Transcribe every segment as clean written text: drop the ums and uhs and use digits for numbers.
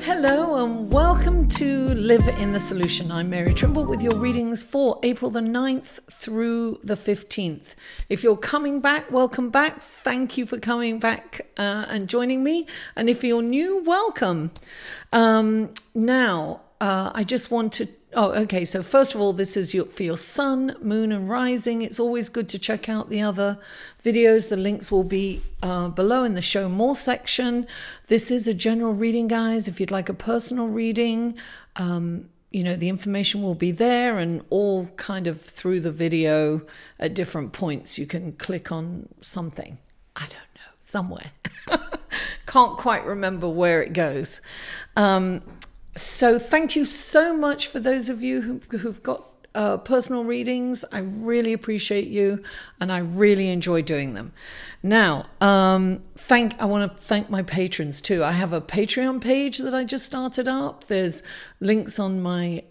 Hello and welcome to Live in the Solution. I'm Mary Trimble with your readings for April the 9th through the 15th. If you're coming back, welcome back. Thank you for coming back and joining me. And if you're new, welcome. I just want to so first of all, this is for your sun, moon and rising. It's always good to check out the other videos. The links will be below in the show more section. This is a general reading, guys. If you'd like a personal reading, the information will be there, and all kind of through the video at different points. You can click on something. I don't know, somewhere. Can't quite remember where it goes. So thank you so much for those of you who've got personal readings. I really appreciate you, and I really enjoy doing them. Now, I want to thank my patrons too. I have a Patreon page that I just started up. There's links on my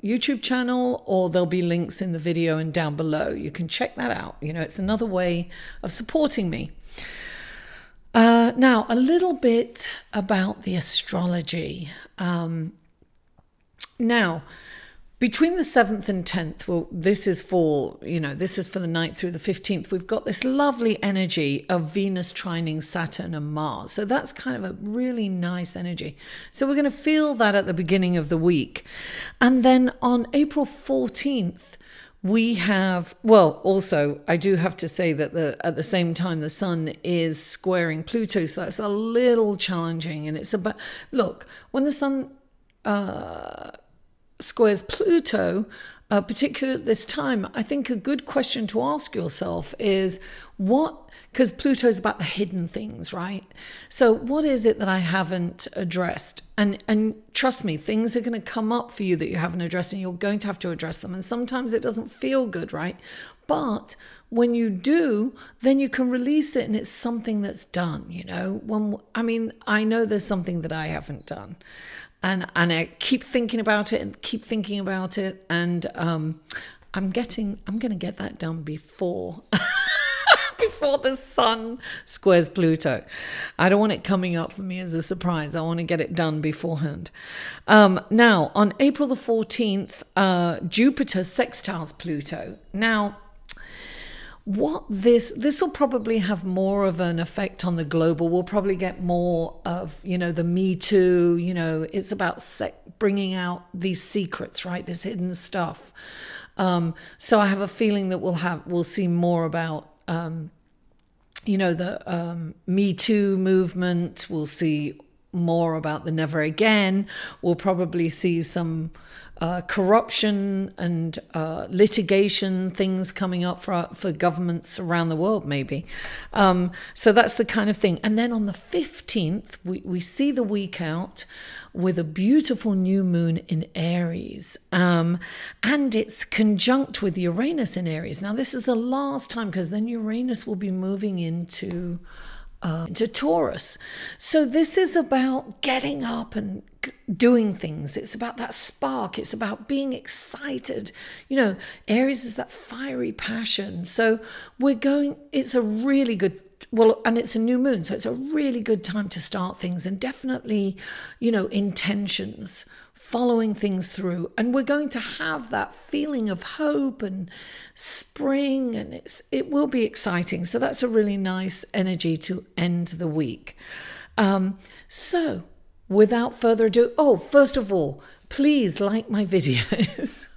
YouTube channel, or there'll be links in the video and down below. You can check that out. It's another way of supporting me. Now, a little bit about the astrology. Now, between the 7th and 10th, well, this is for the 9th through the 15th, we've got this lovely energy of Venus trining Saturn and Mars. So that's kind of a really nice energy. So we're going to feel that at the beginning of the week. And then on April 14th, we have, also, I do have to say that at the same time, the sun is squaring Pluto, so that's a little challenging. And it's about, look, when the sun squares Pluto, particularly at this time, I think a good question to ask yourself is because Pluto is about the hidden things, right? So what is it that I haven't addressed? And trust me, things are going to come up for you that you haven't addressed, and you're going to have to address them. And sometimes it doesn't feel good, right? But when you do, then you can release it, and it's something that's done, I know there's something that I haven't done. And I keep thinking about it and keep thinking about it. And I'm going to get that done before the sun squares Pluto. I don't want it coming up for me as a surprise. I want to get it done beforehand. Now, on April the 14th, Jupiter sextiles Pluto. Now, this will probably have more of an effect on the global. We'll probably get more of, the Me Too, it's about bringing out these secrets, right? This hidden stuff. So I have a feeling that we'll see more about, the Me Too movement. We'll see more about the Never Again. We'll probably see some corruption and litigation things coming up for governments around the world, maybe. So that's the kind of thing. And then on the 15th, we see the week out with a beautiful new moon in Aries. And it's conjunct with Uranus in Aries. Now, this is the last time, because then Uranus will be moving into Taurus. So this is about getting up and doing things. It's about that spark. It's about being excited. Aries is that fiery passion. So it's a really good, and it's a new moon. So it's a really good time to start things, and definitely, intentions, following things through. And we're going to have that feeling of hope and spring, and it will be exciting. So that's a really nice energy to end the week. So without further ado, first of all, please like my videos.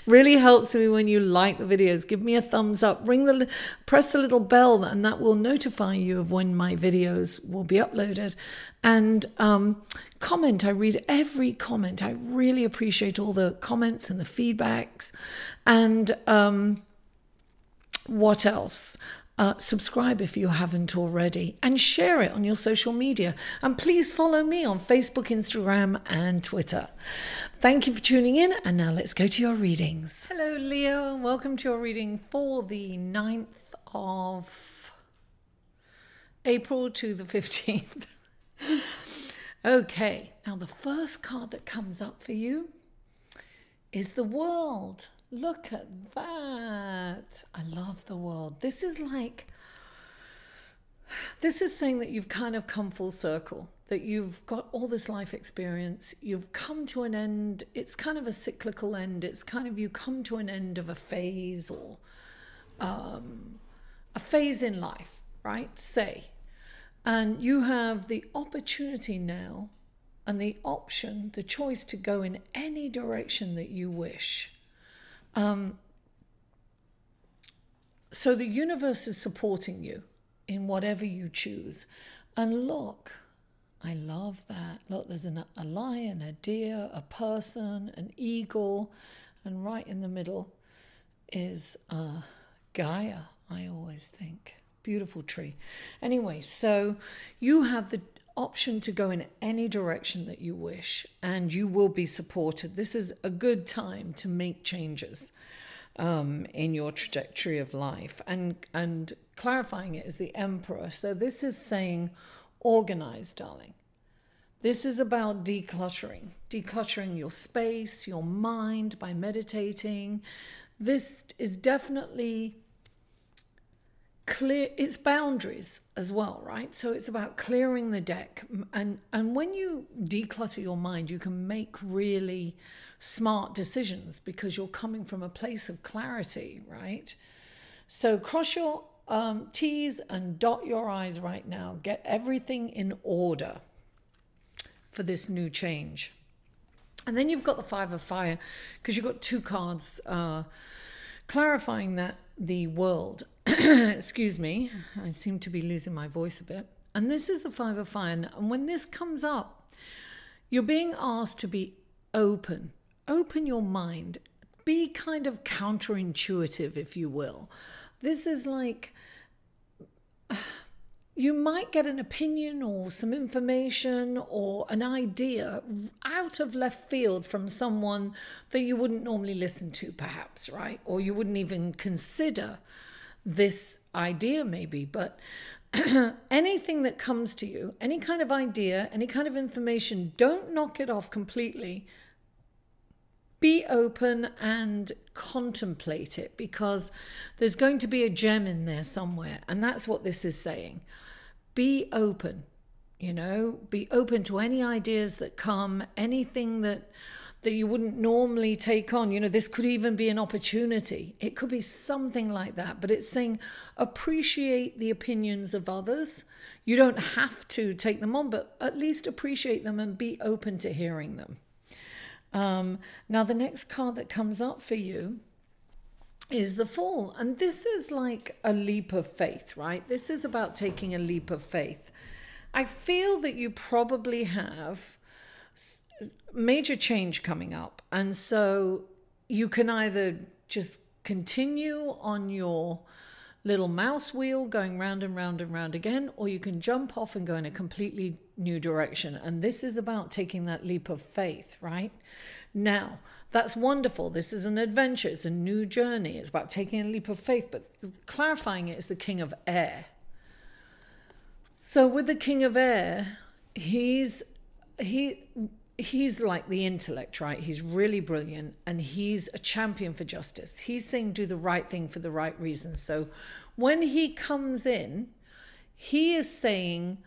Really helps me when you like the videos. Give me a thumbs up. Press the little bell, and that will notify you of when my videos will be uploaded. And comment. I read every comment. I really appreciate all the comments and the feedbacks. And what else? Subscribe if you haven't already, and share it on your social media. And please follow me on Facebook, Instagram, and Twitter. Thank you for tuning in, and now let's go to your readings. Hello, Leo, and welcome to your reading for the 9th of April to the 15th. Okay, now the first card that comes up for you is the World. Look at that. I love the World. This is saying that you've kind of come full circle. that you've got all this life experience, you've come to an end. It's kind of a cyclical end. It's kind of you come to an end of a phase, or a phase in life, right? Say. And you have the opportunity now and the option, the choice to go in any direction that you wish. So the universe is supporting you in whatever you choose. And look, I love that. Look, there's a lion, a deer, a person, an eagle, and right in the middle is Gaia, I always think. Beautiful tree. Anyway, so you have the option to go in any direction that you wish, and you will be supported. This is a good time to make changes in your trajectory of life. And clarifying it is the Emperor. So this is saying, organize, darling. This is about decluttering your space, your mind by meditating. This is definitely clear. It's boundaries as well, right? So it's about clearing the deck. And when you declutter your mind, you can make really smart decisions because you're coming from a place of clarity, right? So cross your T's and dot your I's right now. Get everything in order for this new change. And then you've got the Five of Fire, because you've got two cards clarifying that the world, excuse me, I seem to be losing my voice a bit. And this is the Five of Fire. And when this comes up, you're being asked to be open your mind, be kind of counterintuitive, if you will. This is like, you might get an opinion or some information or an idea out of left field from someone that you wouldn't normally listen to, perhaps, right? Or you wouldn't even consider this idea maybe. But anything that comes to you, any kind of idea, any kind of information, don't knock it off completely. Be open and contemplate it, because there's going to be a gem in there somewhere. And that's what this is saying. Be open, be open to any ideas that come, anything that you wouldn't normally take on. This could even be an opportunity. It could be something like that. But it's saying appreciate the opinions of others. You don't have to take them on, but at least appreciate them and be open to hearing them. Now, the next card that comes up for you is the Fool. And this is like a leap of faith, right? This is about taking a leap of faith. I feel that you probably have major change coming up. And so you can either just continue on your little mouse wheel going round and round and round again, or you can jump off and go in a completely new direction. And this is about taking that leap of faith, right? Now, that's wonderful. This is an adventure. It's a new journey. It's about taking a leap of faith, but clarifying it is the King of Air. So with the King of Air, he's like the intellect, right? He's really brilliant, and he's a champion for justice. He's saying do the right thing for the right reasons. So when he comes in, he is saying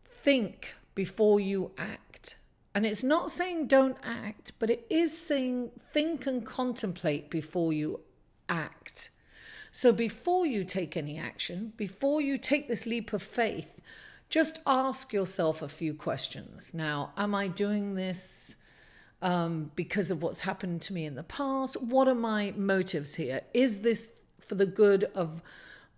think before you act. And it's not saying don't act, but it is saying think and contemplate before you act. So before you take any action, before you take this leap of faith, just ask yourself a few questions. Now, am I doing this because of what's happened to me in the past? What are my motives here? Is this for the good of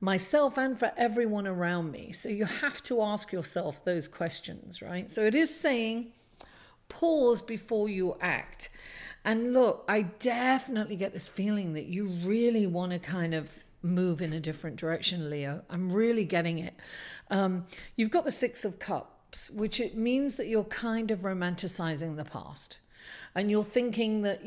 myself and for everyone around me? So you have to ask yourself those questions, right? So it is saying pause before you act. And look, I definitely get this feeling that you really want to kind of move in a different direction, Leo. I'm really getting it. You've got the Six of Cups, which it means that you're kind of romanticizing the past. And you're thinking that,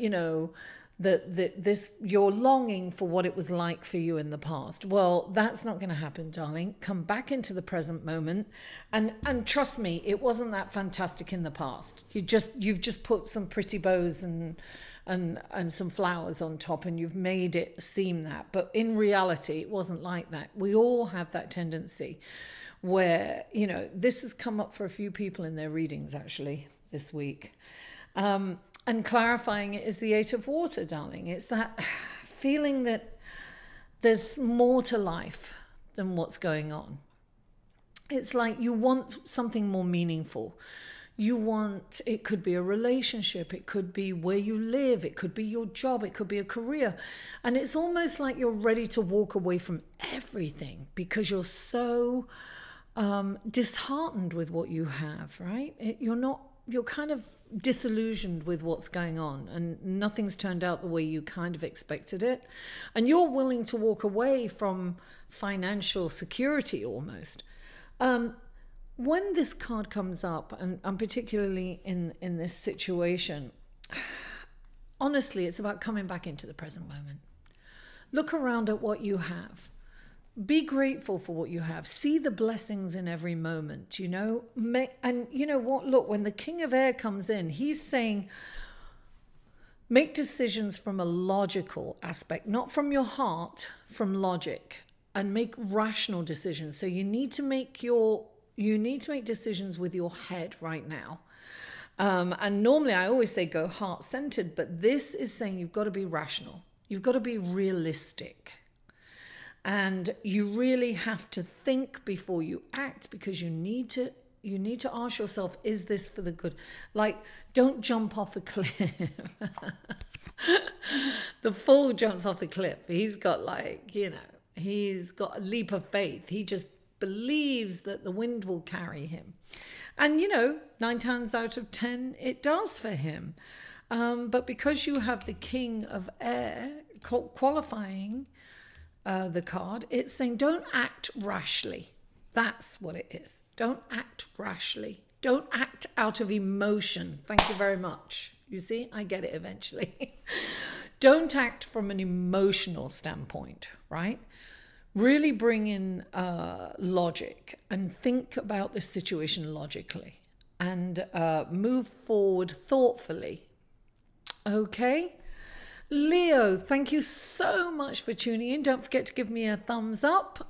that you're longing for what it was like for you in the past. Well, that's not going to happen, darling. Come back into the present moment, and trust me, it wasn't that fantastic in the past. You've just put some pretty bows and some flowers on top, and you've made it seem that. But in reality, it wasn't like that. We all have that tendency. where, this has come up for a few people in their readings actually this week. And clarifying it is the Eight of Water, darling. It's that feeling that there's more to life than what's going on. It's like you want something more meaningful. It could be a relationship, it could be where you live, it could be your job, it could be a career. And it's almost like you're ready to walk away from everything because you're so disheartened with what you have, right? You're kind of disillusioned with what's going on and nothing's turned out the way you kind of expected it. And you're willing to walk away from financial security almost. When this card comes up, and particularly in this situation, honestly, it's about coming back into the present moment. Look around at what you have. Be grateful for what you have. See the blessings in every moment, and you know what? Look, when the King of Air comes in, he's saying, make decisions from a logical aspect, not from your heart, from logic, and make rational decisions. So you need to make decisions with your head right now. And normally I always say go heart-centered, but this is saying you've got to be rational. You've got to be realistic. And you really have to think before you act, because you need to ask yourself, is this for the good? Like, don't jump off a cliff. The fool jumps off the cliff. He's got he's got a leap of faith. He just believes that the wind will carry him. And 9 times out of 10, it does for him. But because you have the King of Air qualifying the card, it's saying don't act rashly. That's what it is. Don't act rashly. Don't act out of emotion. Thank you very much. You see, I get it eventually. Don't act from an emotional standpoint, right? Really bring in logic and think about this situation logically and move forward thoughtfully. Okay? Leo, thank you so much for tuning in. Don't forget to give me a thumbs up.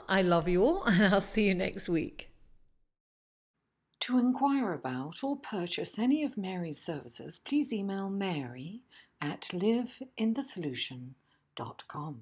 I love you all, and I'll see you next week. To inquire about or purchase any of Mary's services, please email Mary at liveinthesolution.com.